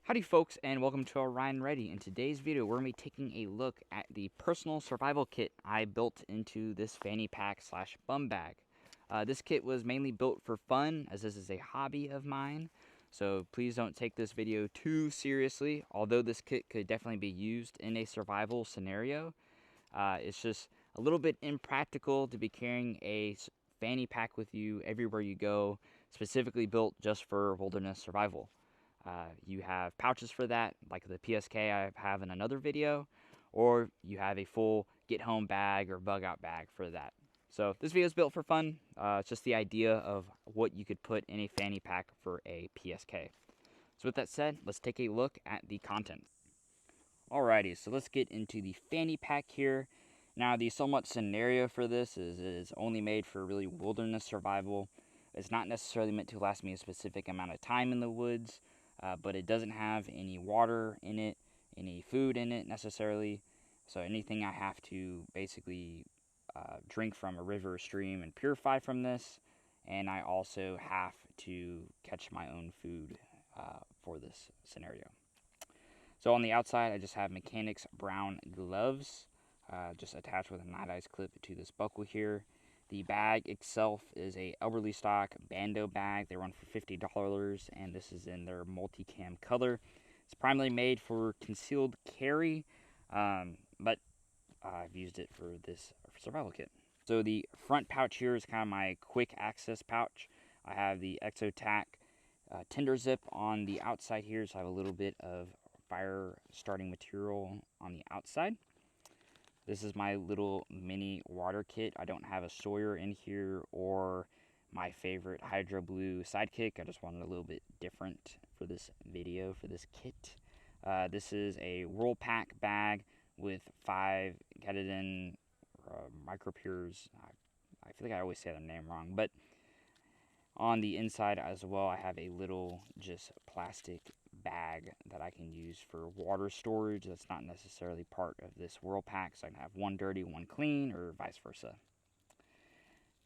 Howdy folks, and welcome to Ryan Ready. In today's video we're going to be taking a look at the personal survival kit I built into this fanny pack slash bum bag. This kit was mainly built for fun, as this is a hobby of mine, so please don't take this video too seriously. Although this kit could definitely be used in a survival scenario, it's just a little bit impractical to be carrying a fanny pack with you everywhere you go, specifically built just for wilderness survival. You have pouches for that, like the PSK I have in another video, or you have a full get home bag or bug out bag for that. So this video is built for fun. It's just the idea of what you could put in a fanny pack for a PSK. So with that said, let's take a look at the contents. Alrighty, so let's get into the fanny pack here. Now the somewhat scenario for this is only made for really wilderness survival. It's not necessarily meant to last me a specific amount of time in the woods. But it doesn't have any water in it, any food in it necessarily. So anything I have to basically drink from a river or stream and purify from this. And I also have to catch my own food for this scenario. So on the outside, I just have Mechanics brown gloves, just attached with a night-eyes clip to this buckle here. The bag itself is a Elberly stock Bando bag. They run for $50, and this is in their multicam color. It's primarily made for concealed carry, but I've used it for this survival kit. So the front pouch here is kind of my quick access pouch. I have the ExoTac Tinder Zip on the outside here, so I have a little bit of fire starting material on the outside. This is my little mini water kit. I don't have a Sawyer in here or my favorite Hydro Blue sidekick. I just wanted a little bit different for this video, for this kit. This is a Whirlpack bag with 5 Katadyn Micropures. I feel like I always say the name wrong, but on the inside as well, I have a little just plastic bag that I can use for water storage. That's not necessarily part of this Whirlpack, so I can have one dirty, one clean, or vice versa.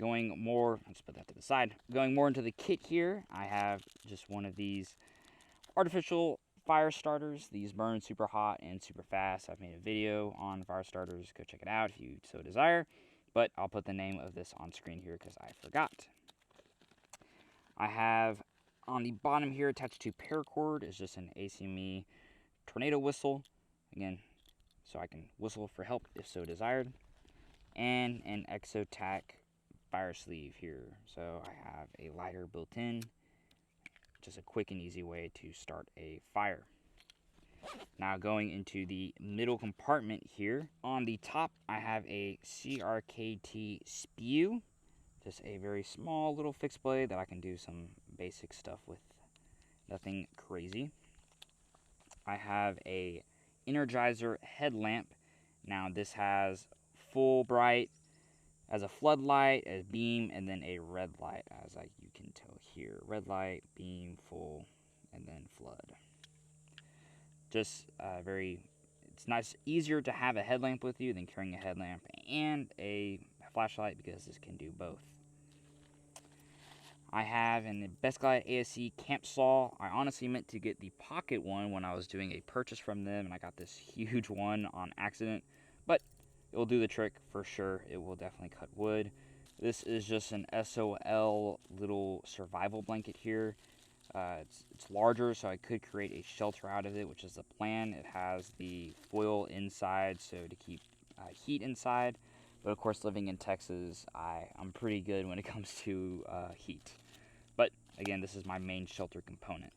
Going more, let's put that to the side. Going more into the kit here, I have just one of these artificial fire starters. These burn super hot and super fast. I've made a video on fire starters. Go check it out if you so desire, but I'll put the name of this on screen here because I forgot. I have on the bottom here attached to paracord is just an ACME tornado whistle, again, so I can whistle for help if so desired, and an ExoTac fire sleeve here. So I have a lighter built in, just a quick and easy way to start a fire. Now going into the middle compartment here, on the top I have a CRKT spew. Just a very small little fixed blade that I can do some basic stuff with. Nothing crazy. I have a Energizer headlamp. Now this has full bright as a floodlight, a beam, and then a red light, as you can tell here. Red light, beam, full, and then flood. Just it's nice, easier to have a headlamp with you than carrying a headlamp and a flashlight, because this can do both. I have an Best Glide ASC camp saw. I honestly meant to get the pocket one when I was doing a purchase from them, and I got this huge one on accident, but it will do the trick for sure. It will definitely cut wood. This is just an SOL little survival blanket here. It's larger, so I could create a shelter out of it, which is the plan. It has the foil inside, so to keep heat inside. But of course, living in Texas, I'm pretty good when it comes to heat. But again, this is my main shelter component.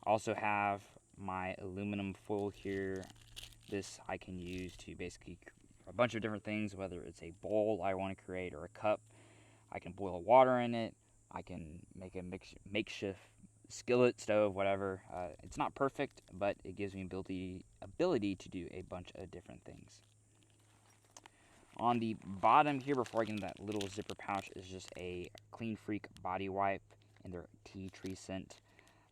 I also have my aluminum foil here. This I can use to basically a bunch of different things, whether it's a bowl I want to create or a cup. I can boil water in it. I can make a makeshift skillet, stove, whatever. It's not perfect, but it gives me ability to do a bunch of different things. On the bottom here, before I get into that little zipper pouch, is just a Clean Freak body wipe in their tea tree scent.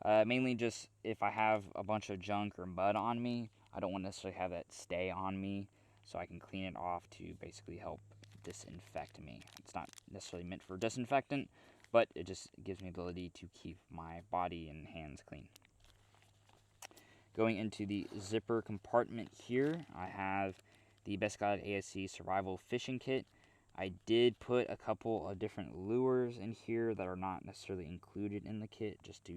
Mainly just if I have a bunch of junk or mud on me, I don't want to necessarily have that stay on me, so I can clean it off to basically help disinfect me. It's not necessarily meant for disinfectant, but it just gives me the ability to keep my body and hands clean. Going into the zipper compartment here, I have the Best Guide ASC Survival Fishing Kit. I did put a couple of different lures in here that are not necessarily included in the kit, just to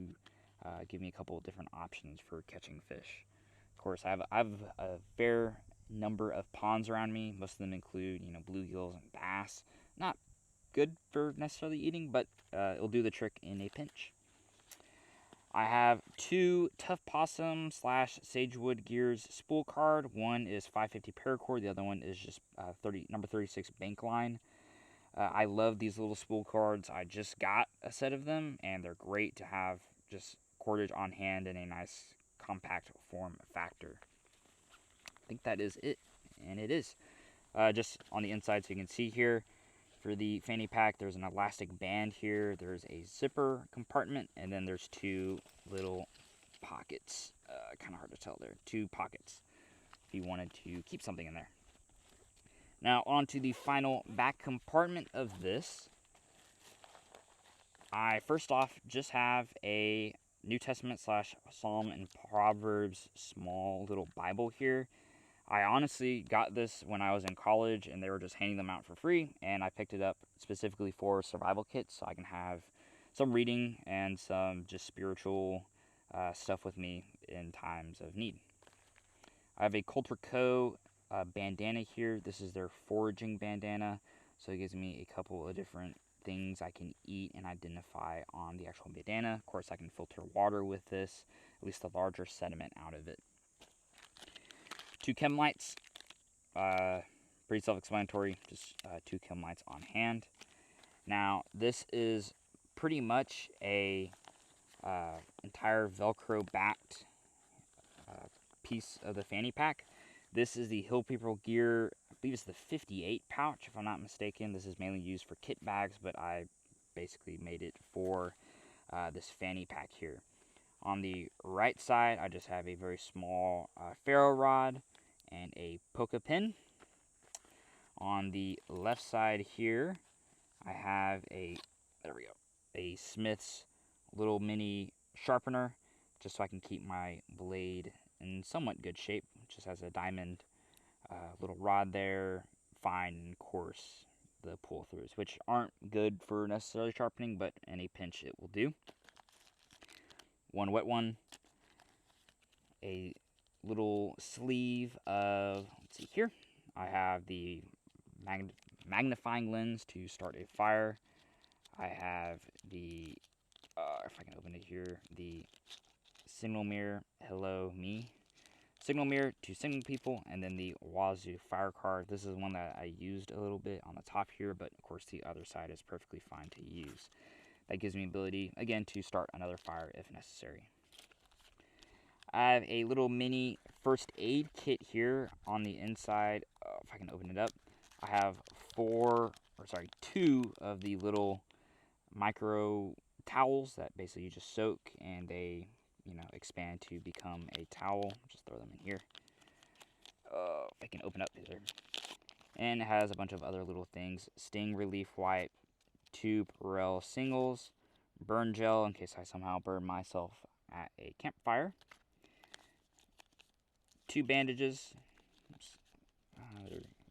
give me a couple of different options for catching fish. Of course, I have a fair number of ponds around me. Most of them include, bluegills and bass. Not good for necessarily eating, but it'll do the trick in a pinch. I have 2 Tough Possum / Sagewood Gears spool card. One is 550 paracord. The other one is just number 36 bank line. I love these little spool cards. I just got a set of them, and they're great to have just cordage on hand in a nice compact form factor. I think that is it, and it is. Just on the inside, so you can see here, for the fanny pack, there's an elastic band here, there's a zipper compartment, and then there's 2 little pockets. Kind of hard to tell there. 2 pockets if you wanted to keep something in there. Now, on to the final back compartment of this. I first off just have a New Testament / Psalm and Proverbs small little Bible here. I honestly got this when I was in college, and they were just handing them out for free, and I picked it up specifically for survival kits, so I can have some reading and some just spiritual stuff with me in times of need. I have a Coulter Co. Bandana here. This is their foraging bandana, so it gives me a couple of different things I can eat and identify on the actual bandana. Of course, I can filter water with this, at least the larger sediment out of it. 2 chem lights, pretty self-explanatory, just 2 chem lights on hand. Now, this is pretty much a entire Velcro backed piece of the fanny pack. This is the Hill People Gear, I believe it's the 58 pouch, if I'm not mistaken. This is mainly used for kit bags, but I basically made it for this fanny pack here. On the right side, I just have a very small ferro rod and a poker pin. On the left side here, I have a Smith's little mini sharpener, just so I can keep my blade in somewhat good shape. It just has a diamond little rod there, fine and coarse, the pull throughs, which aren't good for necessarily sharpening, but in a pinch it will do. 1 wet one, a little sleeve of, let's see here, I have the magnifying lens to start a fire. I have the, if I can open it here, the signal mirror, hello me, signal mirror to signal people, and then the Wazoo fire card. This is one that I used a little bit on the top here, but of course the other side is perfectly fine to use. That gives me ability, again, to start another fire if necessary. I have a little mini first aid kit here on the inside. If I can open it up, I have 2 of the little micro towels that basically you just soak and they, expand to become a towel. Just throw them in here. If I can open up here. And it has a bunch of other little things. Sting relief wipe, 2 Perel singles, burn gel in case I somehow burn myself at a campfire, 2 bandages,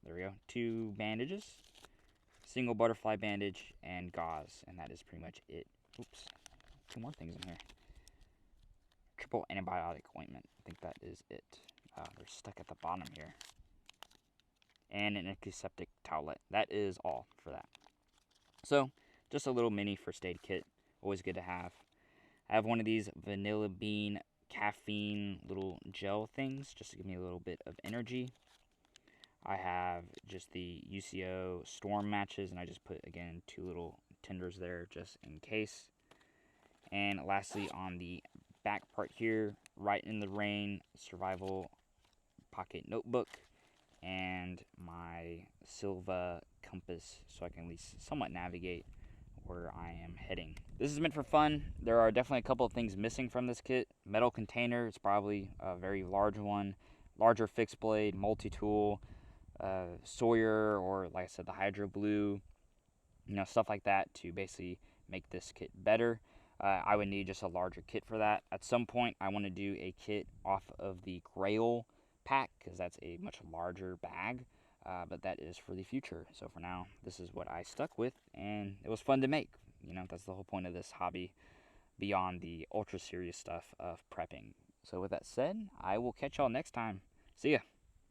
there we go, 2 bandages, single butterfly bandage, and gauze, and that is pretty much it. Oops, 2 more things in here. Triple antibiotic ointment, I think that is it. They're stuck at the bottom here. And an antiseptic towelette. That is all for that. So, just a little mini first aid kit, always good to have. I have one of these vanilla bean caffeine little gel things, just to give me a little bit of energy. I have just the UCO storm matches, and I just put, again, 2 little tenders there just in case. And lastly, on the back part here, Right in the Rain survival pocket notebook, and my Silva compass, so I can at least somewhat navigate where I am heading. This is meant for fun. There are definitely a couple of things missing from this kit. Metal container, it's probably a very large one. Larger fixed blade, multi-tool, Sawyer, or like I said, the Hydro Blue, stuff like that to basically make this kit better. I would need just a larger kit for that. At some point, I want to do a kit off of the Grail pack because that's a much larger bag, but that is for the future. So for now, this is what I stuck with, and it was fun to make. You know, that's the whole point of this hobby, beyond the ultra serious stuff of prepping. So with that said, I will catch y'all next time. See ya.